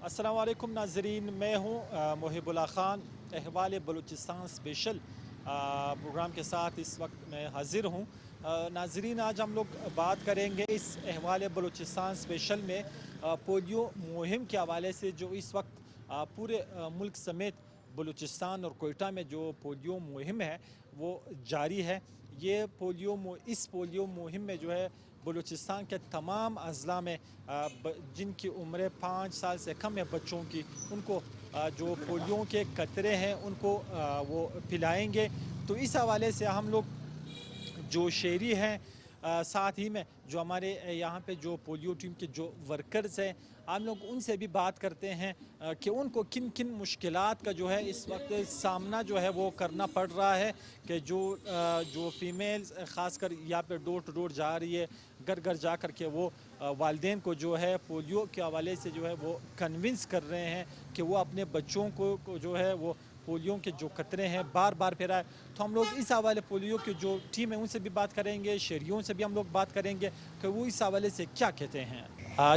السلام علیکم ناظرین، میں ہوں محب اللہ خان، احوال بلوچستان اسپیشل پروگرام کے ساتھ اس وقت میں حاضر ہوں۔ ناظرین، آج ہم لوگ بات کریں گے اس احوال بلوچستان اسپیشل میں پولیو مہم کے حوالے سے، جو اس وقت پورے ملک سمیت بلوچستان اور کوئٹہ میں جو پولیو مہم ہے وہ جاری ہے۔ اس پولیو مہم میں جو ہے بلوچستان کے تمام اضلاع میں جن کی عمریں 5 سال سے کم ہے بچوں کی، ان کو جو پولیو کے قطرے ہیں ان کو وہ پلائیں گے۔ تو اس حوالے سے ہم لوگ جو شہری ہیں، ساتھ ہی میں جو ہمارے یہاں پہ جو پولیو ٹیم کے جو ورکرز ہیں، ہم لوگ ان سے بھی بات کرتے ہیں کہ ان کو کن کن مشکلات کا جو ہے اس وقت سامنا جو ہے وہ کرنا پڑ رہا ہے، کہ جو فیمیلز خاص کر یہاں پہ ڈور ٹو ڈور جا رہی ہے، گھر گھر جا کر کے وہ والدین کو جو ہے پولیو کے حوالے سے جو ہے وہ کنونس کر رہے ہیں کہ وہ اپنے بچوں کو جو ہے وہ پولیو کے جو قطرے ہیں بار بار پھیلائے۔ تو ہم لوگ اس حوالے پولیو کی جو ٹیم ہے ان سے بھی بات کریں گے، شہریوں سے بھی ہم لوگ بات کریں گے کہ وہ اس حوالے سے کیا کہتے ہیں۔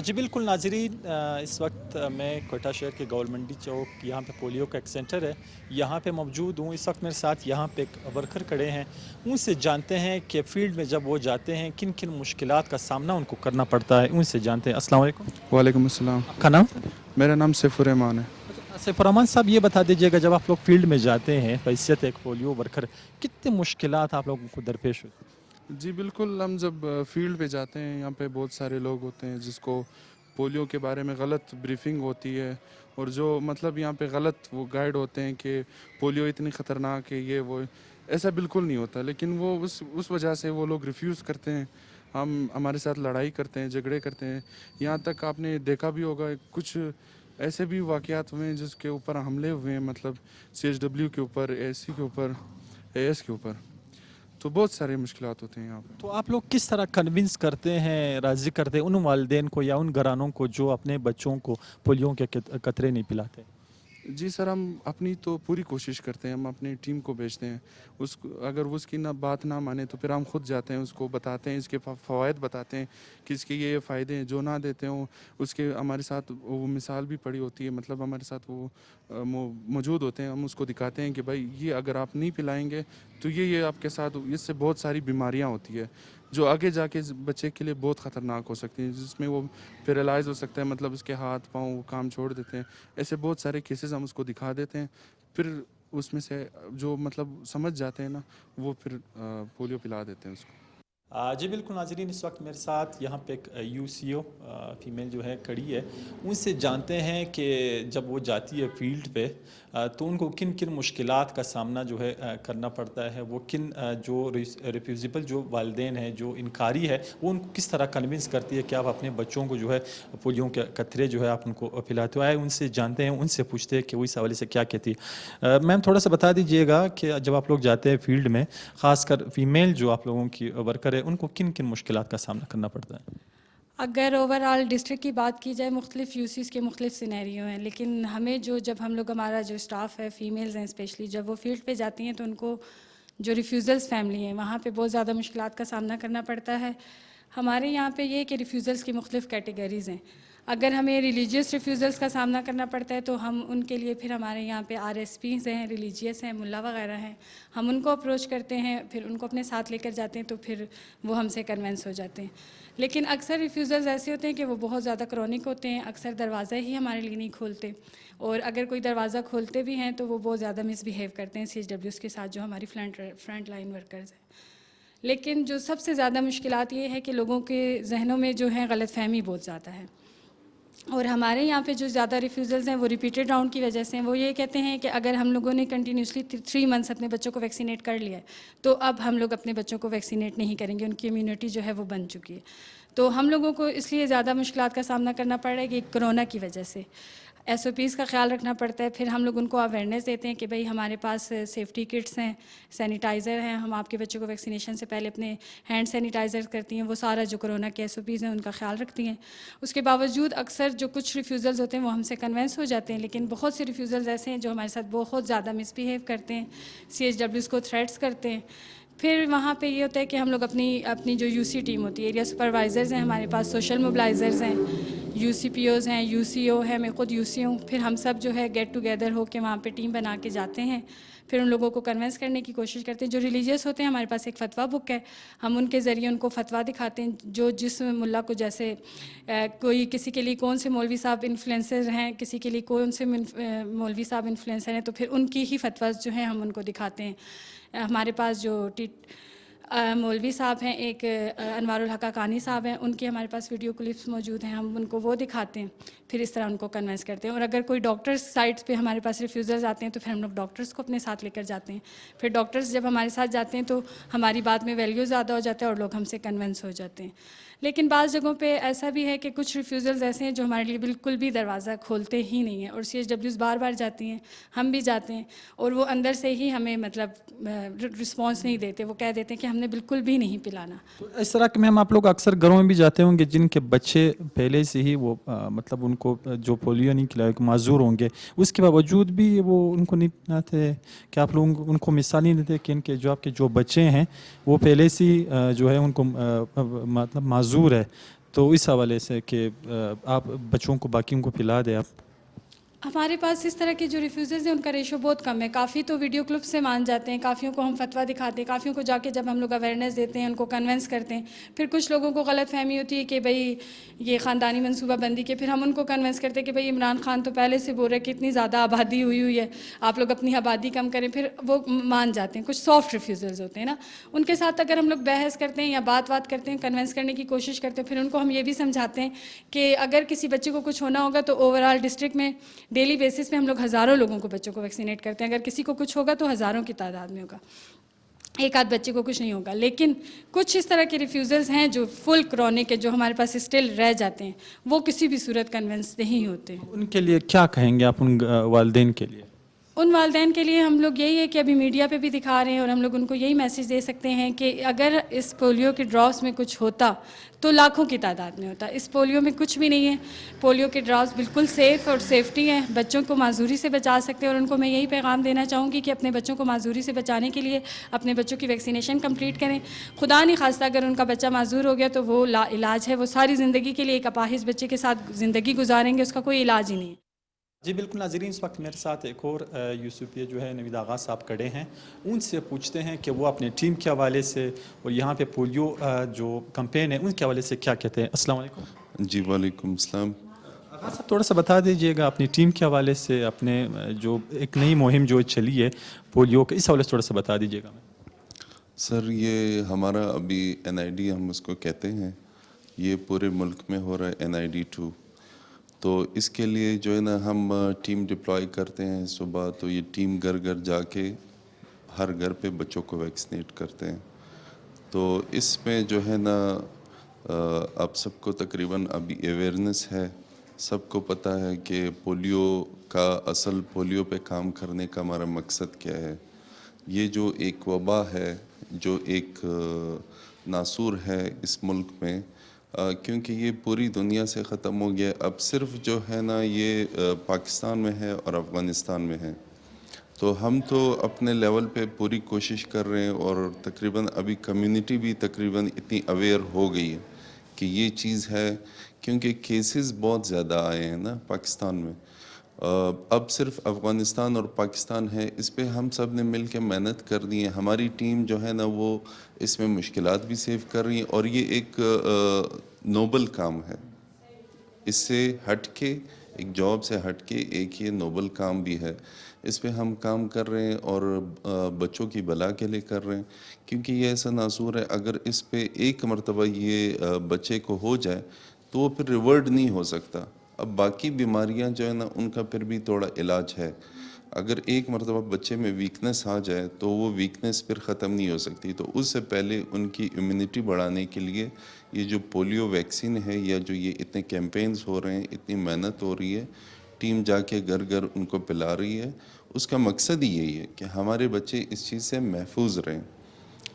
جی بالکل ناظرین، اس وقت میں کوئٹہ شہر کے گول منڈی چوک، یہاں پہ پولیو کا ایک سینٹر ہے، یہاں پہ موجود ہوں۔ اس وقت میرے ساتھ یہاں پہ ایک ورکر کھڑے ہیں، ان سے جانتے ہیں کہ فیلڈ میں جب وہ جاتے ہیں کن کن مشکلات کا سامنا ان کو کرنا پڑتا ہے، ان سے جانتے ہیں۔ السلام علیکم۔ وعلیکم السلام۔ آپ کا نام؟ میرا نام سیف الرحمان ہے۔ سیف الرحمان صاحب، یہ بتا دیجیے گا جب آپ لوگ فیلڈ میں جاتے ہیں بحیثیت ایک پولیو ورکر، کتنے مشکلات آپ لوگوں کو درپیش ہوتی ہیں؟ جی بالکل، ہم جب فیلڈ پہ جاتے ہیں یہاں پہ بہت سارے لوگ ہوتے ہیں جس کو پولیو کے بارے میں غلط بریفنگ ہوتی ہے، اور جو مطلب یہاں پہ غلط وہ گائیڈ ہوتے ہیں کہ پولیو اتنی خطرناک ہے، یہ وہ ایسا بالکل نہیں ہوتا، لیکن وہ اس وجہ سے وہ لوگ ریفیوز کرتے ہیں، ہمارے ساتھ لڑائی کرتے ہیں، جھگڑے کرتے ہیں۔ یہاں تک آپ نے دیکھا بھی ہوگا کچھ ایسے بھی واقعات ہوئے ہیں جس کے اوپر حملے ہوئے ہیں، مطلب CHW کے اوپر، AC کے اوپر، AS کے اوپر۔ تو بہت سارے مشکلات ہوتے ہیں یہاں پہ۔ تو آپ لوگ کس طرح کنونس کرتے ہیں، راضی کرتے ہیں ان والدین کو یا ان گھرانوں کو جو اپنے بچوں کو پولیو کے قطرے نہیں پلاتے؟ جی سر، ہم اپنی تو پوری کوشش کرتے ہیں، ہم اپنی ٹیم کو بھیجتے ہیں، اگر اس کی بات نہ مانے تو پھر ہم خود جاتے ہیں، اس کو بتاتے ہیں، اس کے فوائد بتاتے ہیں کہ اس کے یہ فائدے ہیں، جو نہ دیتے ہوں اس کے ہمارے ساتھ وہ مثال بھی پڑی ہوتی ہے، مطلب ہمارے ساتھ وہ موجود ہوتے ہیں، ہم اس کو دکھاتے ہیں کہ بھائی یہ اگر آپ نہیں پلائیں گے تو یہ آپ کے ساتھ اس سے بہت ساری بیماریاں ہوتی ہے جو آگے جا کے بچے کے لیے بہت خطرناک ہو سکتی ہیں، جس میں وہ پیرالائز ہو سکتا ہے، مطلب اس کے ہاتھ پاؤں وہ کام چھوڑ دیتے ہیں۔ ایسے بہت سارے کیسز ہم اس کو دکھا دیتے ہیں، پھر اس میں سے جو مطلب سمجھ جاتے ہیں نا، وہ پھر پولیو پلا دیتے ہیں اس کو۔ جی بالکل ناظرین، اس وقت میرے ساتھ یہاں پہ ایک UCO فیمیل جو ہے کھڑی ہے، ان سے جانتے ہیں کہ جب وہ جاتی ہے فیلڈ پہ تو ان کو کن کن مشکلات کا سامنا جو ہے کرنا پڑتا ہے، وہ کن جو ریفیوزیبل جو والدین ہیں، جو انکاری ہے، وہ ان کو کس طرح کنونس کرتی ہے کہ آپ اپنے بچوں کو جو ہے پولیو کے قطرے جو ہے آپ ان کو پلاتے ہو۔ آئے ان سے جانتے ہیں، ان سے پوچھتے ہیں کہ وہ اس حوالے سے کیا کہتی ہے۔ میم تھوڑا سا بتا دیجیے گا کہ جب آپ لوگ جاتے ہیں فیلڈ میں، خاص کر فیمیل جو آپ لوگوں کی ورکر ہے، ان کو کن کن مشکلات کا سامنا کرنا پڑتا ہے؟ اگر اوور آل ڈسٹرکٹ کی بات کی جائے، مختلف UCs کے مختلف سینیریو ہیں، لیکن ہمیں جب ہمارا جو اسٹاف ہے، فیمیلز ہیں اسپیشلی، جب وہ فیلڈ پہ جاتی ہیں تو ان کو جو ریفیوزلز فیملی ہیں وہاں پہ بہت زیادہ مشکلات کا سامنا کرنا پڑتا ہے۔ ہمارے یہاں پہ یہ کہ ریفیوزلز کی مختلف کیٹیگریز ہیں۔ اگر ہمیں ریلیجیس ریفیوزلز کا سامنا کرنا پڑتا ہے تو ہم ان کے لیے پھر ہمارے یہاں پہ RSPs ہیں، ریلیجیس ہیں، ملا وغیرہ ہیں، ہم ان کو اپروچ کرتے ہیں، پھر ان کو اپنے ساتھ لے کر جاتے ہیں تو پھر وہ ہم سے کنونس ہو جاتے ہیں۔ لیکن اکثر ریفیوزلز ایسے ہوتے ہیں کہ وہ بہت زیادہ کرونک ہوتے ہیں، اکثر دروازہ ہی ہمارے لیے نہیں کھولتے، اور اگر کوئی دروازہ کھولتے بھی ہیں تو وہ بہت زیادہ مس بیہیو کرتے ہیں CHWs کے ساتھ، جو ہماری فرنٹ لائن ورکرز ہیں۔ لیکن جو سب سے زیادہ مشکلات یہ ہے کہ لوگوں کے ذہنوں میں جو ہے غلط فہمی بہت زیادہ ہے، اور ہمارے یہاں پہ جو زیادہ ریفیوزلز ہیں وہ ریپیٹڈ راؤنڈ کی وجہ سے ہیں۔ وہ یہ کہتے ہیں کہ اگر ہم لوگوں نے کنٹینیوسلی 3 منتھس اپنے بچوں کو ویکسینیٹ کر لیا ہے تو اب ہم لوگ اپنے بچوں کو ویکسینیٹ نہیں کریں گے، ان کی امیونٹی جو ہے وہ بن چکی ہے۔ تو ہم لوگوں کو اس لیے زیادہ مشکلات کا سامنا کرنا پڑ رہا ہے کہ کرونا کی وجہ سے SOPs کا خیال رکھنا پڑتا ہے۔ پھر ہم لوگ ان کو اویئرنیس دیتے ہیں کہ بھئی ہمارے پاس سیفٹی کٹس ہیں، سینیٹائزر ہیں، ہم آپ کے بچوں کو ویکسینیشن سے پہلے اپنے ہینڈ سینیٹائزر کرتی ہیں، وہ سارا جو کرونا کے SOPs ہیں ان کا خیال رکھتی ہیں۔ اس کے باوجود اکثر جو کچھ ریفیوزلز ہوتے ہیں وہ ہم سے کنونس ہو جاتے ہیں، لیکن بہت سے ریفیوزلز ایسے ہیں جو ہمارے ساتھ بہت زیادہ مس بیہیو کرتے ہیں، CHWs کو تھریٹس کرتے ہیں۔ پھر وہاں پہ یہ ہوتا ہے کہ ہم لوگ اپنی جو UC ٹیم ہوتی ہے، ایریا سپروائزرز ہیں ہمارے پاس، سوشل موبلائزرز ہیں، یو سی پی اوز ہیں, یو سی او ہے, میں خود یو سی ہوں. پھر ہم سب جو ہے گیٹ ٹوگیدر ہو کے وہاں پہ ٹیم بنا کے جاتے ہیں, پھر ان لوگوں کو کنونس کرنے کی کوشش کرتے ہیں. جو ریلیجیس ہوتے ہیں ہمارے پاس ایک فتویٰ بک ہے, ہم ان کے ذریعے ان کو فتویٰ دکھاتے ہیں, جو جس ملا کو جیسے کوئی کسی کے لیے کون سے مولوی صاحب انفلوئنسر ہیں, کسی کے لیے کون سے مولوی صاحب انفلوئنسر ہیں, تو پھر ان کی ہی فتویٰ جو ہیں ہم ان کو دکھاتے ہیں. ہمارے پاس جو مولوی صاحب ہیں, ایک انوار الحق حقانی صاحب ہیں, ان کی ہمارے پاس ویڈیو کلپس موجود ہیں, ہم ان کو وہ دکھاتے ہیں, پھر اس طرح ان کو کنونس کرتے ہیں. اور اگر کوئی ڈاکٹرز سائٹس پہ ہمارے پاس ریفیوزلز آتے ہیں تو پھر ہم لوگ ڈاکٹرز کو اپنے ساتھ لے کر جاتے ہیں. پھر ڈاکٹرز جب ہمارے ساتھ جاتے ہیں تو ہماری بات میں ویلیو زیادہ ہو جاتا ہے اور لوگ ہم سے کنونس ہو جاتے ہیں. لیکن بعض جگہوں پہ ایسا بھی ہے کہ کچھ ریفیوزلز ایسے ہیں جو ہمارے لیے بالکل بھی دروازہ کھولتے ہی نہیں ہیں, اور سی ایچ ڈبلیوز بار بار جاتی ہیں, ہم بھی جاتے ہیں, اور وہ اندر سے ہی ہمیں مطلب رسپانس نہیں دیتے, وہ کہہ دیتے ہیں کہ ہم نے بالکل بھی نہیں پلانا. تو اس طرح کے میم آپ لوگ اکثر گھروں میں بھی جاتے ہوں گے جن کے بچے پہلے سے ہی وہ مطلب ان کو جو پولیو نہیں کھلایا, معذور ہوں گے, اس کے باوجود بھی وہ ان کو نہیں پلاتے, کہ آپ لوگ ان کو مثال نہیں دیتے کہ ان کے جو آپ کے جو بچے ہیں وہ پہلے سے جو ہے ان کو مطلب معذور ہے, تو اس حوالے سے کہ آپ بچوں کو باقیوں کو پلا دیں آپ؟ ہمارے پاس اس طرح کے جو ریفیوزلز ہیں ان کا ریشو بہت کم ہے. کافی تو ویڈیو کلپ سے مان جاتے ہیں, کافیوں کو ہم فتویٰ دکھاتے ہیں, کافیوں کو جا کے جب ہم لوگ اویئرنیس دیتے ہیں ان کو کنونس کرتے ہیں. پھر کچھ لوگوں کو غلط فہمی ہوتی ہے کہ بھئی یہ خاندانی منصوبہ بندی کے, پھر ہم ان کو کنونس کرتے ہیں کہ بھئی عمران خان تو پہلے سے بول رہے کہ اتنی زیادہ آبادی ہوئی ہے, آپ لوگ اپنی آبادی کم کریں. پھر وہ مان جاتے ہیں. کچھ سافٹ ریفیوزلز ہوتے ہیں نا, ان کے ساتھ اگر ہم لوگ بحث کرتے ہیں یا بات کرتے ہیں, کنونس کرنے کی کوشش کرتے ہیں, پھر ان کو ہم یہ بھی سمجھاتے ہیں کہ اگر کسی بچے کو کچھ ہونا ہوگا تو اوور آل ڈسٹرکٹ میں ڈیلی بیسس پہ ہم لوگ ہزاروں لوگوں کو بچوں کو ویکسینیٹ کرتے ہیں. اگر کسی کو کچھ ہوگا تو ہزاروں کی تعداد میں ہوگا, ایک آدھ بچے کو کچھ نہیں ہوگا. لیکن کچھ اس طرح کے ریفیوزلز ہیں جو فل کرونک ہے, جو ہمارے پاس اسٹل رہ جاتے ہیں, وہ کسی بھی صورت کنونس نہیں ہوتے. ان کے لیے کیا کہیں گے آپ ان والدین کے لیے؟ ان والدین کے لیے ہم لوگ یہی ہے کہ ابھی میڈیا پہ بھی دکھا رہے ہیں, اور ہم لوگ ان کو یہی میسیج دے سکتے ہیں کہ اگر اس پولیو کے ڈراپس میں کچھ ہوتا تو لاکھوں کی تعداد میں ہوتا. اس پولیو میں کچھ بھی نہیں ہے. پولیو کے ڈراپس بالکل سیف اور سیفٹی ہیں, بچوں کو معذوری سے بچا سکتے ہیں. اور ان کو میں یہی پیغام دینا چاہوں گی کہ اپنے بچوں کو معذوری سے بچانے کے لیے اپنے بچوں کی ویکسینیشن کمپلیٹ کریں. خدا نہیں خواستہ اگر ان کا بچہ معذور ہو گیا تو وہ لا علاج ہے, وہ ساری زندگی کے لیے ایک اپاہج بچے کے ساتھ زندگی گزاریں گے, اس کا کوئی علاج ہی نہیں ہے. جی بالکل ناظرین, اس وقت میرے ساتھ ایک اور یوسفیہ جو ہے نوید آغا صاحب کھڑے ہیں. ان سے پوچھتے ہیں کہ وہ اپنے ٹیم کے حوالے سے اور یہاں پہ پولیو جو کمپین ہے ان کے حوالے سے کیا کہتے ہیں. السلام علیکم. جی وعلیکم السلام. آغا صاحب تھوڑا سا بتا دیجیے گا اپنی ٹیم کے حوالے سے, اپنے جو ایک نئی مہم جو چلی ہے پولیو کے, اس حوالے سے تھوڑا سا بتا دیجیے گا. سر یہ ہمارا ابھی NID ہم اس کو کہتے ہیں, یہ پورے ملک میں ہو رہا ہے NID2. تو اس کے لیے جو ہے نا ہم ٹیم ڈپلوائے کرتے ہیں صبح, تو یہ ٹیم گھر گھر جا کے ہر گھر پہ بچوں کو ویکسینیٹ کرتے ہیں. تو اس میں جو ہے نا آپ سب کو تقریباً ابھی اویئرنیس ہے, سب کو پتہ ہے کہ پولیو کا اصل پولیو پہ کام کرنے کا ہمارا مقصد کیا ہے. یہ جو ایک وبا ہے, جو ایک ناسور ہے اس ملک میں, کیونکہ یہ پوری دنیا سے ختم ہو گیا, اب صرف جو ہے نا یہ پاکستان میں ہے اور افغانستان میں ہے. تو ہم تو اپنے لیول پہ پوری کوشش کر رہے ہیں, اور تقریباً ابھی کمیونٹی بھی تقریباً اتنی اویئر ہو گئی ہے کہ یہ چیز ہے, کیونکہ کیسز بہت زیادہ آئے ہیں نا پاکستان میں. اب صرف افغانستان اور پاکستان ہے, اس پہ ہم سب نے مل کے محنت کر دی ہے. ہماری ٹیم جو ہے نا وہ اس میں مشکلات بھی سیو کر رہی ہے, اور یہ ایک نوبل کام ہے. اس سے ہٹ کے, ایک جاب سے ہٹ کے ایک یہ نوبل کام بھی ہے. اس پہ ہم کام کر رہے ہیں اور بچوں کی بھلا کے لیے کر رہے ہیں, کیونکہ یہ ایسا ناسور ہے, اگر اس پہ ایک مرتبہ یہ بچے کو ہو جائے تو وہ پھر ریورڈ نہیں ہو سکتا. اب باقی بیماریاں جو ہے نا ان کا پھر بھی تھوڑا علاج ہے. اگر ایک مرتبہ بچے میں ویکنس آ جائے تو وہ ویکنس پھر ختم نہیں ہو سکتی. تو اس سے پہلے ان کی امیونٹی بڑھانے کے لیے یہ جو پولیو ویکسین ہے, یا جو یہ اتنے کیمپینز ہو رہے ہیں, اتنی محنت ہو رہی ہے, ٹیم جا کے گھر گھر ان کو پلا رہی ہے. اس کا مقصد ہی یہی ہے کہ ہمارے بچے اس چیز سے محفوظ رہیں.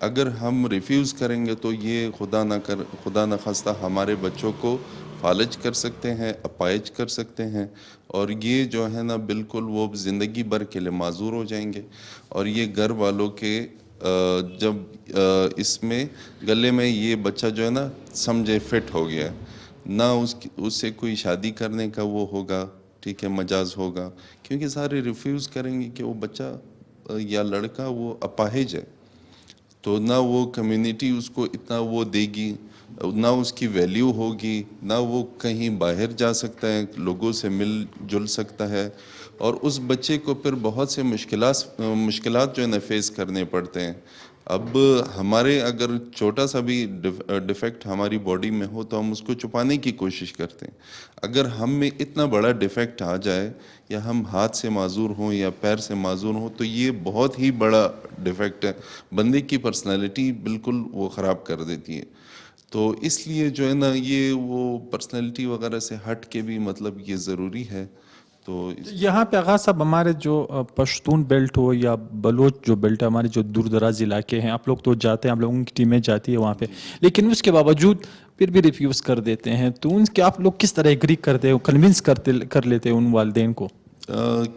اگر ہم ریفیوز کریں گے تو یہ خدا نخواستہ ہمارے بچوں کو فالج کر سکتے ہیں, اپائج کر سکتے ہیں, اور یہ جو ہے نا بالکل وہ زندگی بھر کے لیے معذور ہو جائیں گے. اور یہ گھر والوں کے جب اس میں گلے میں یہ بچہ جو ہے نا سمجھے فٹ ہو گیا ہے, نہ اس سے کوئی شادی کرنے کا وہ ہوگا، ٹھیک ہے، مجاز ہوگا، کیونکہ سارے ریفیوز کریں گے کہ وہ بچہ یا لڑکا وہ اپاہج ہے، تو نہ وہ کمیونٹی اس کو اتنا وہ دے گی، نہ اس کی ویلیو ہوگی، نہ وہ کہیں باہر جا سکتا ہے، لوگوں سے مل جل سکتا ہے، اور اس بچے کو پھر بہت سے مشکلات جو ہے نا فیس کرنے پڑتے ہیں۔ اب ہمارے اگر چھوٹا سا بھی ڈیفیکٹ ہماری باڈی میں ہو تو ہم اس کو چھپانے کی کوشش کرتے ہیں، اگر ہم میں اتنا بڑا ڈیفیکٹ آ جائے یا ہم ہاتھ سے معذور ہوں یا پیر سے معذور ہوں تو یہ بہت ہی بڑا ڈیفیکٹ ہے، بندے کی پرسنالٹی بالکل وہ خراب کر دیتی ہے۔ تو اس لیے جو ہے نا یہ وہ پرسنالٹی وغیرہ سے ہٹ کے بھی مطلب یہ ضروری ہے۔ تو یہاں پہ آغاز صاحب ہمارے جو پشتون بیلٹ ہو یا بلوچ جو بیلٹ ہے، ہمارے جو دور دراز علاقے ہیں، آپ لوگ تو جاتے ہیں، آپ لوگوں کی ٹیمیں جاتی ہے وہاں پہ، لیکن اس کے باوجود پھر بھی ریفیوز کر دیتے ہیں، تو ان کے آپ لوگ کس طرح ایگری کرتے ہو، کنونس کر لیتے ہیں ان والدین کو؟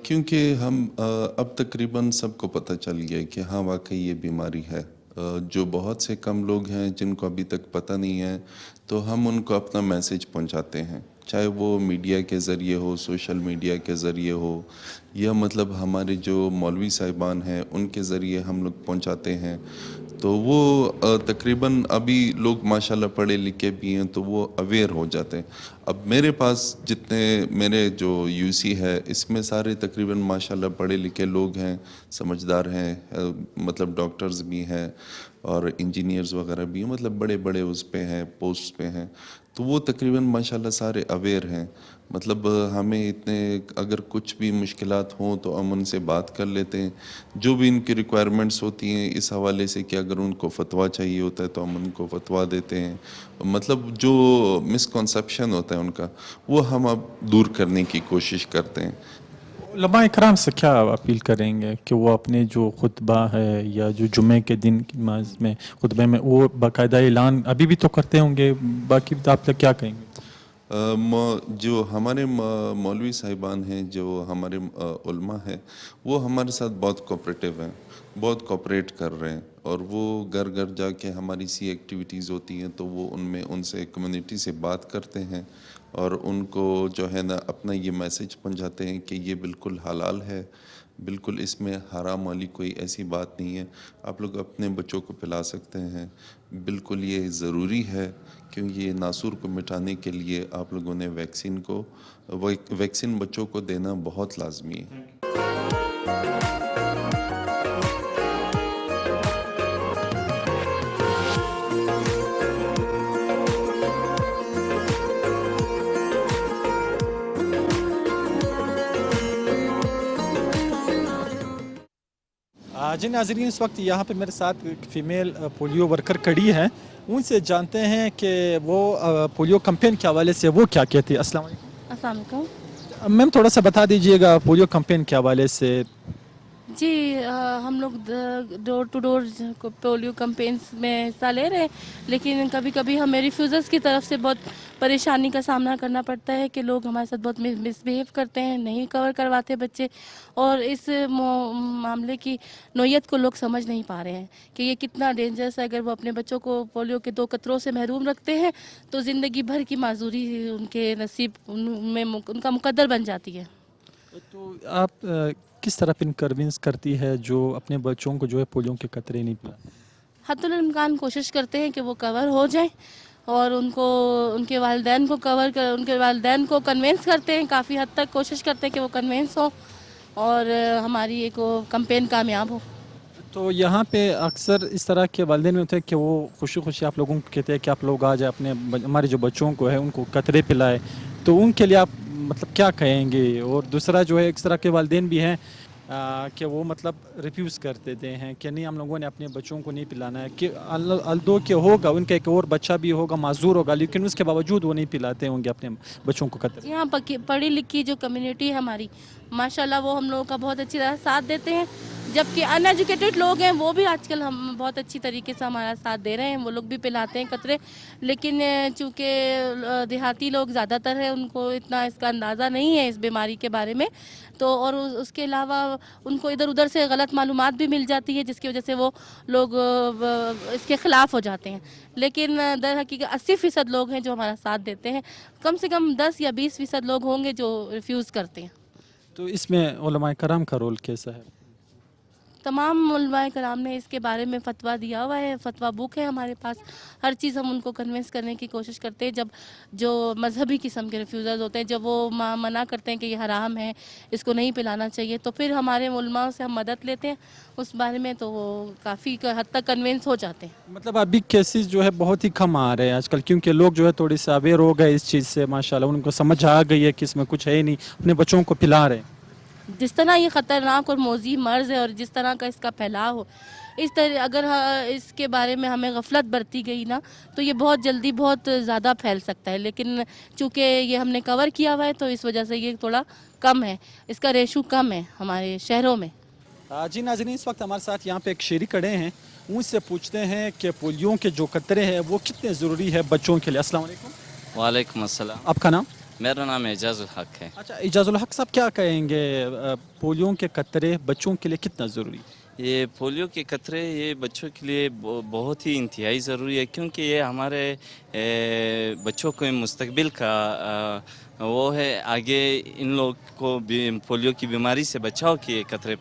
کیونکہ ہم اب تقریباً سب کو پتہ چل گیا کہ ہاں واقعی یہ بیماری ہے، جو بہت سے کم لوگ ہیں جن کو ابھی تک پتہ نہیں ہے، تو ہم ان کو اپنا میسج پہنچاتے ہیں، چاہے وہ میڈیا کے ذریعے ہو، سوشل میڈیا کے ذریعے ہو، یا مطلب ہمارے جو مولوی صاحبان ہیں ان کے ذریعے ہم لوگ پہنچاتے ہیں، تو وہ تقریباً ابھی لوگ ماشاءاللہ پڑھے لکھے بھی ہیں تو وہ اویئر ہو جاتے ہیں۔ اب میرے پاس جتنے میرے جو یو سی ہے اس میں سارے تقریباً ماشاءاللہ پڑھے لکھے لوگ ہیں، سمجھدار ہیں، مطلب ڈاکٹرز بھی ہیں اور انجینئرز وغیرہ بھی ہیں، مطلب بڑے بڑے اس پہ ہیں، پوسٹ پہ ہیں، تو وہ تقریباً ماشاءاللہ سارے اویئر ہیں۔ مطلب ہمیں اتنے اگر کچھ بھی مشکلات ہوں تو ہم ان سے بات کر لیتے ہیں، جو بھی ان کی ریکوائرمنٹس ہوتی ہیں اس حوالے سے کہ اگر ان کو فتویٰ چاہیے ہوتا ہے تو ہم ان کو فتویٰ دیتے ہیں، مطلب جو مسکنسیپشن ہوتا ہے ان کا وہ ہم اب دور کرنے کی کوشش کرتے ہیں۔ علماء اکرام سے کیا اپیل کریں گے کہ وہ اپنے جو خطبہ ہے یا جو جمعے کے دن کی نماز میں خطبے میں وہ باقاعدہ اعلان ابھی بھی تو کرتے ہوں گے، باقی آپ تک کیا کہیں گے؟ جو ہمارے مولوی صاحبان ہیں، جو ہمارے علماء ہیں، وہ ہمارے ساتھ بہت کوپریٹیو ہیں، بہت کوپریٹ کر رہے ہیں، اور وہ گھر گھر جا کے ہماری سی ایکٹیویٹیز ہوتی ہیں تو وہ ان سے کمیونٹی سے بات کرتے ہیں اور ان کو جو ہے نا اپنا یہ میسج پہنچاتے ہیں کہ یہ بالکل حلال ہے، بالکل اس میں حرام والی کوئی ایسی بات نہیں ہے، آپ لوگ اپنے بچوں کو پلا سکتے ہیں، بالکل یہ ضروری ہے، کیونکہ یہ ناسور کو مٹانے کے لیے آپ لوگوں نے ویکسین بچوں کو دینا بہت لازمی ہے۔ جی ناظرین، اس وقت یہاں پہ میرے ساتھ ایک فیمیل پولیو ورکر کھڑی ہے، ان سے جانتے ہیں کہ وہ پولیو کمپین کے حوالے سے وہ کیا کہتی ہے۔ السلام علیکم۔ السلام علیکم۔ میم تھوڑا سا بتا دیجئے گا پولیو کمپین کے حوالے سے۔ جی ہم لوگ ڈور ٹو ڈور پولیو کمپینس میں حصہ لے رہے ہیں، لیکن کبھی کبھی ہمیں ریفیوزرز کی طرف سے بہت پریشانی کا سامنا کرنا پڑتا ہے کہ لوگ ہمارے ساتھ بہت مس بیہیو کرتے ہیں، نہیں کور کرواتے بچے، اور اس معاملے کی نوعیت کو لوگ سمجھ نہیں پا رہے ہیں کہ یہ کتنا ڈینجرس ہے۔ اگر وہ اپنے بچوں کو پولیو کے 2 قطروں سے محروم رکھتے ہیں تو زندگی بھر کی معذوری ان کے نصیب میں ان کا مقدر بن جاتی ہے۔ تو آپ کس طرح پن کنونس کرتی ہے جو اپنے بچوں کو جو ہے پولیو کے قطرے نہیں پلاتے؟ حتی الامکان کوشش کرتے ہیں کہ وہ کور ہو جائیں، اور ان کے والدین کو کنوینس کرتے ہیں، کافی حد تک کوشش کرتے ہیں کہ وہ کنوینس ہوں اور ہماری ایک کمپین کامیاب ہو۔ تو یہاں پہ اکثر اس طرح کے والدین میں ہوتے ہیں کہ وہ خوشی خوشی آپ لوگوں کو کہتے ہیں کہ آپ لوگ آ جائیں، اپنے ہمارے جو بچوں کو ہے ان کو قطرے پلائے، تو ان کے لیے آپ مطلب کیا کہیں گے؟ اور دوسرا جو ہے اس طرح کے والدین بھی ہیں کہ وہ مطلب ریفیوز کر دیتے ہیں کہ نہیں، ہم لوگوں نے اپنے بچوں کو نہیں پلانا ہے، کہ الدو کہ ہوگا ان کا ایک اور بچہ بھی ہوگا معذور ہوگا، لیکن اس کے باوجود وہ نہیں پلاتے ہوں گے اپنے بچوں کو قطرے۔ یہاں پڑھی لکھی جو کمیونٹی ہے ہماری، ماشاءاللہ وہ ہم لوگوں کا بہت اچھی طرح ساتھ دیتے ہیں، جبکہ ان ایجوکیٹڈ لوگ ہیں وہ بھی آج کل ہم بہت اچھی طریقے سے ہمارا ساتھ دے رہے ہیں, وہ لوگ بھی پلاتے ہیں قطرے. لیکن چونکہ دیہاتی لوگ زیادہ تر ہیں, ان کو اتنا اس کا اندازہ نہیں ہے اس بیماری کے بارے میں, تو اور اس کے علاوہ ان کو ادھر ادھر سے غلط معلومات بھی مل جاتی ہے, جس کی وجہ سے وہ لوگ اس کے خلاف ہو جاتے ہیں. لیکن در حقیقت 80% لوگ ہیں جو ہمارا ساتھ دیتے ہیں, کم سے کم 10 یا 20% لوگ ہوں گے جو ریفیوز کرتے ہیں. تو اس میں علماء کرام کا رول کیسا ہے؟ تمام علماء کرام نے اس کے بارے میں فتویٰ دیا ہوا ہے, فتویٰ بک ہے ہمارے پاس. ہر چیز ہم ان کو کنونس کرنے کی کوشش کرتے ہیں. جب جو مذہبی قسم کے ریفیوزرز ہوتے ہیں, جب وہ منع کرتے ہیں کہ یہ حرام ہے, اس کو نہیں پلانا چاہیے, تو پھر ہمارے علماء سے ہم مدد لیتے ہیں اس بارے میں, تو وہ کافی حد تک کنونس ہو جاتے ہیں. مطلب ابھی کیسز جو ہے بہت ہی کم آ رہے ہیں آج کل, کیونکہ لوگ جو ہے تھوڑی سے اویئر ہو گئے اس چیز سے, ماشاءاللہ ان کو سمجھ آ گئی ہے کہ اس میں کچھ ہے ہی نہیں, اپنے بچوں کو پلا رہے ہیں. جس طرح یہ خطرناک اور موذی مرض ہے اور جس طرح کا اس کا پھیلاؤ ہو, اس طرح اگر اس کے بارے میں ہمیں غفلت برتی گئی نا, تو یہ بہت جلدی بہت زیادہ پھیل سکتا ہے. لیکن چونکہ یہ ہم نے کور کیا ہوا ہے, تو اس وجہ سے یہ تھوڑا کم ہے, اس کا ریشو کم ہے ہمارے شہروں میں. جی ناظرین, اس وقت ہمارے ساتھ یہاں پہ ایک شہری کھڑے ہیں, ان سے پوچھتے ہیں کہ پولیو کے جو قطرے ہیں وہ کتنے ضروری ہے بچوں کے لیے. السلام علیکم. وعلیکم السلام. آپ کا نام؟ میرا نام اعجاز الحق ہے. اچھا اعجاز الحق صاحب, کیا کہیں گے پولیو کے قطرے بچوں کے لیے کتنا ضروری ہے؟ یہ پولیو کے قطرے یہ بچوں کے لیے بہت ہی انتہائی ضروری ہے, کیونکہ یہ ہمارے بچوں کے مستقبل کا وہ ہے. آگے ان لوگ کو پولیو کی بیماری سے بچاؤ کے قطرے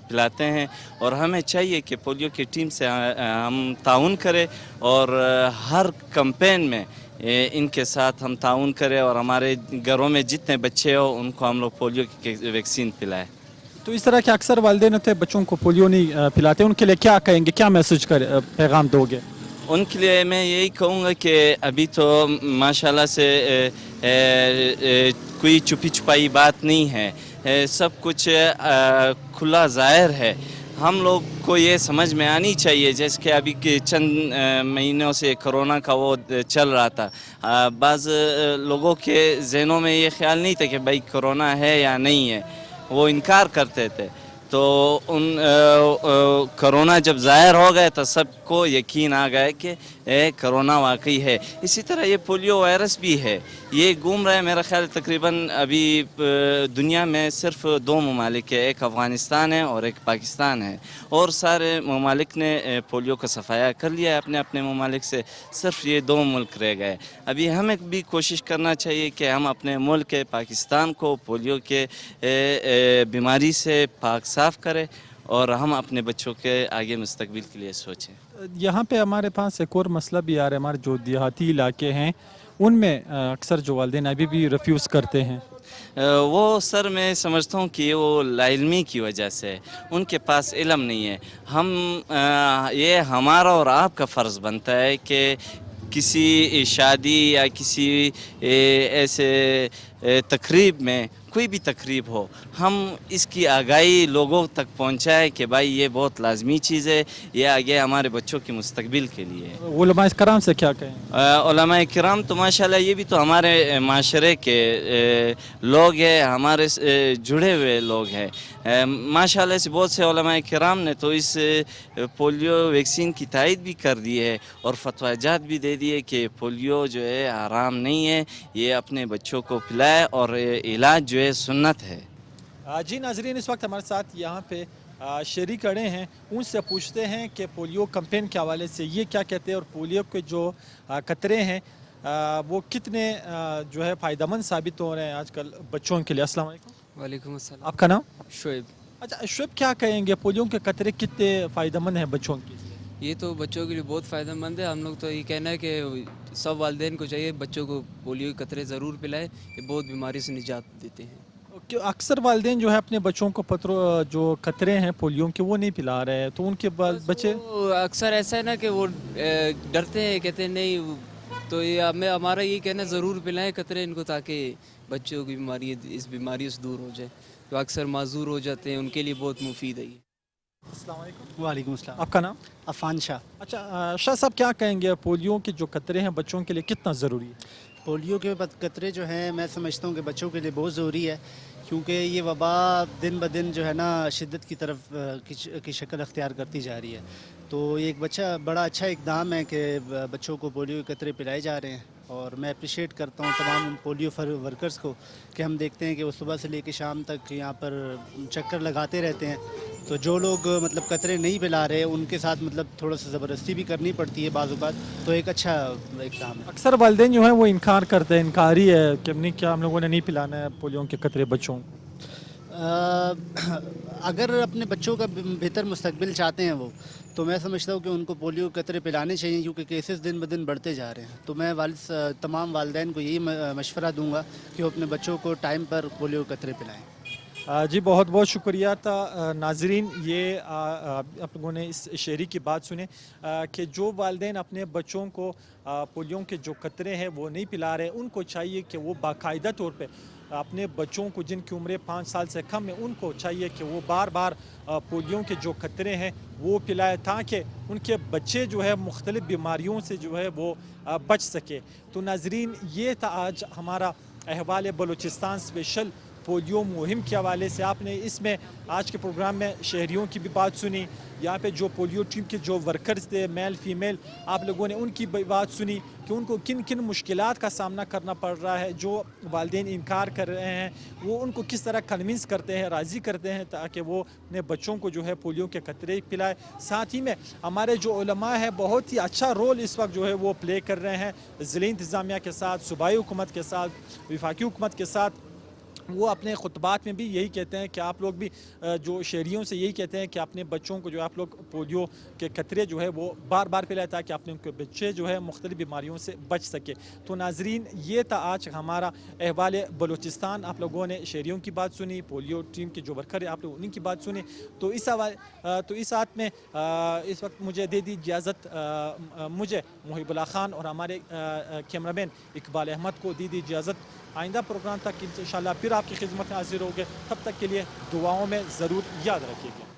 پلاتے ہیں, اور ہمیں چاہیے کہ پولیو کی ٹیم سے ہم تعاون کریں, اور ہر کمپین میں ان کے ساتھ ہم تعاون کریں, اور ہمارے گھروں میں جتنے بچے ہو ان کو ہم لوگ پولیو کی ویکسین پلائیں. تو اس طرح کے اکثر والدین ہوتے ہیں بچوں کو پولیو نہیں پلاتے, ان کے لیے کیا کہیں گے, کیا میسج پیغام دو گے؟ ان کے لیے میں یہی کہوں گا کہ ابھی تو ماشاءاللہ سے کوئی چھپی چھپائی بات نہیں ہے, سب کچھ کھلا ظاہر ہے. ہم لوگ کو یہ سمجھ میں آنی چاہیے, جیسے کہ ابھی کے چند مہینوں سے کرونا کا وہ چل رہا تھا, بعض لوگوں کے ذہنوں میں یہ خیال نہیں تھا کہ بھائی کرونا ہے یا نہیں ہے, وہ انکار کرتے تھے. تو کرونا جب ظاہر ہو گیا تو سب کو یقین آ گیا کہ کرونا واقعی ہے. اسی طرح یہ پولیو وائرس بھی ہے, یہ گھوم رہا ہے. میرا خیال تقریباً ابھی دنیا میں صرف 2 ممالک ہے, ایک افغانستان ہے اور ایک پاکستان ہے, اور سارے ممالک نے پولیو کا صفایا کر لیا ہے اپنے اپنے ممالک سے, صرف یہ 2 ملک رہ گئے. ابھی ہمیں بھی کوشش کرنا چاہیے کہ ہم اپنے ملک پاکستان کو پولیو کے بیماری سے پاک صاف کریں, اور ہم اپنے بچوں کے آگے مستقبل کے لیے سوچیں. یہاں پہ ہمارے پاس ایک اور مسئلہ بھی آ رہا ہے, ہمارے جو دیہاتی علاقے ہیں ان میں اکثر جو والدین ابھی بھی ریفیوز کرتے ہیں. وہ سر میں سمجھتا ہوں کہ وہ لا علمی کی وجہ سے, ان کے پاس علم نہیں ہے. ہم یہ ہمارا اور آپ کا فرض بنتا ہے کہ کسی شادی یا کسی ایسے تقریب میں, کوئی بھی تقریب ہو, ہم اس کی آگاہی لوگوں تک پہنچائیں کہ بھائی یہ بہت لازمی چیز ہے, یہ آگے ہمارے بچوں کے مستقبل کے لیے. علماء کرام سے کیا کہیں؟ علماء کرام تو ماشاءاللہ یہ بھی تو ہمارے معاشرے کے لوگ ہیں, ہمارے جڑے ہوئے لوگ ہیں. ماشاءاللہ سے بہت سے علماء کرام نے تو اس پولیو ویکسین کی تائید بھی کر دی ہے, اور فتویٰ جات بھی دے دیے کہ پولیو جو ہے حرام نہیں ہے, یہ اپنے بچوں کو پلائے, اور علاج جو ہے سنت ہے. جی ناظرین, اس وقت ہمارے ساتھ یہاں پہ شہری کھڑے ہیں, ان سے پوچھتے ہیں کہ پولیو کمپین کے حوالے سے یہ کیا کہتے ہیں, اور پولیو کے جو قطرے ہیں وہ کتنے جو ہے فائدہ مند ثابت ہو رہے ہیں آج کل بچوں کے لیے. السلام علیکم. وعلیکم السلام. آپ کا نام؟ شعیب. اچھا شعیب, کیا کہیں گے پولیو کے قطرے کتنے فائدہ مند ہیں بچوں کے لیے؟ یہ تو بچوں کے لیے بہت فائدہ مند ہے. ہم لوگ تو یہ کہنا ہے کہ سب والدین کو چاہیے بچوں کو پولیو کے قطرے ضرور پلائیں, یہ بہت بیماری سے نجات دیتے ہیں. اکثر والدین جو ہے اپنے بچوں کو جو قطرے ہیں پولیو کے وہ نہیں پلا رہے ہیں, تو ان کے بچے اکثر ایسا ہے نا کہ وہ ڈرتے ہیں, کہتے ہیں نہیں, تو یہ ہمارا یہ کہنا ضرور پلائیں قطرے ان کو, تاکہ بچوں کی بیماری اس بیماری سے دور ہو جائے, جو اکثر معذور ہو جاتے ہیں ان کے لیے بہت مفید ہے یہ. السلام علیکم. وعلیکم السلام. آپ کا نام؟ عفان شاہ. اچھا شاہ صاحب, کیا کہیں گے پولیو کے جو قطرے ہیں بچوں کے لیے کتنا ضروری ہے؟ پولیو کے قطرے جو ہیں میں سمجھتا ہوں کہ بچوں کے لیے بہت ضروری ہے, کیونکہ یہ وبا دن بدن جو ہے نا شدت کی طرف کی شکل اختیار کرتی جا رہی ہے. تو یہ ایک بڑا اچھا اقدام ہے کہ بچوں کو پولیو کے قطرے پلائے جا رہے ہیں, اور میں اپریشیٹ کرتا ہوں تمام پولیو ورکرز کو کہ ہم دیکھتے ہیں کہ وہ صبح سے لے کے شام تک یہاں پر چکر لگاتے رہتے ہیں. تو جو لوگ مطلب قطرے نہیں پلا رہے ان کے ساتھ مطلب تھوڑا سا زبردستی بھی کرنی پڑتی ہے بعض اوقات. تو ایک اچھا اقدام ہے. اکثر والدین جو ہیں وہ انکار کرتے ہیں, انکاری ہے کہ کیا ہم لوگوں نے نہیں پلانا ہے پولیو کے قطرے بچوں. اگر اپنے بچوں کا بہتر مستقبل چاہتے ہیں وہ, تو میں سمجھتا ہوں کہ ان کو پولیو قطرے پلانے چاہیے, کیونکہ کیسز دن بدن بڑھتے جا رہے ہیں. تو میں تمام والدین کو یہی مشورہ دوں گا کہ وہ اپنے بچوں کو ٹائم پر پولیو قطرے پلائیں. جی بہت بہت شکریہ تھا ناظرین. یہ آپ لوگوں نے اس شہری کی بات سنے کہ جو والدین اپنے بچوں کو پولیو کے جو قطرے ہیں وہ نہیں پلا رہے, ان کو چاہیے کہ وہ باقاعدہ طور پہ اپنے بچوں کو جن کی عمریں 5 سال سے کم ہیں ان کو چاہیے کہ وہ بار بار پولیو کے جو قطرے ہیں وہ پلائے, تاکہ ان کے بچے جو ہے مختلف بیماریوں سے جو ہے وہ بچ سکے. تو ناظرین یہ تھا آج ہمارا احوال بلوچستان اسپیشل پولیو مہم کے حوالے سے. آپ نے اس میں آج کے پروگرام میں شہریوں کی بھی بات سنی, یہاں پہ جو پولیو ٹیم کے جو ورکرز تھے میل فیمیل, آپ لوگوں نے ان کی بات سنی کہ ان کو کن کن مشکلات کا سامنا کرنا پڑ رہا ہے. جو والدین انکار کر رہے ہیں وہ ان کو کس طرح کنونس کرتے ہیں, راضی کرتے ہیں تاکہ وہ اپنے بچوں کو جو ہے پولیو کے قطرے پلائے. ساتھ ہی میں ہمارے جو علماء ہیں بہت ہی اچھا رول اس وقت جو ہے وہ پلے کر رہے ہیں ضلعی انتظامیہ کے ساتھ, صوبائی حکومت کے ساتھ, وفاقی حکومت کے ساتھ. وہ اپنے خطبات میں بھی یہی کہتے ہیں کہ آپ لوگ بھی جو شہریوں سے یہی کہتے ہیں کہ اپنے بچوں کو جو آپ لوگ پولیو کے قطرے جو ہے وہ بار بار پلائیں تاکہ اپنے ان کے بچے جو ہے مختلف بیماریوں سے بچ سکے. تو ناظرین یہ تھا آج ہمارا احوال بلوچستان. آپ لوگوں نے شہریوں کی بات سنی, پولیو ٹیم کے جو ورکر ہیں آپ لوگ ان کی بات سنی. تو اس ساتھ میں اس وقت مجھے دے دی اجازت, مجھے محب اللہ خان اور ہمارے کیمرہ مین اقبال احمد کو دی اجازت. آئندہ پروگرام تک انشاءاللہ پھر آپ کی خدمت میں حاضر ہوں گے. تب تک کے لیے دعاؤں میں ضرور یاد رکھیے گا.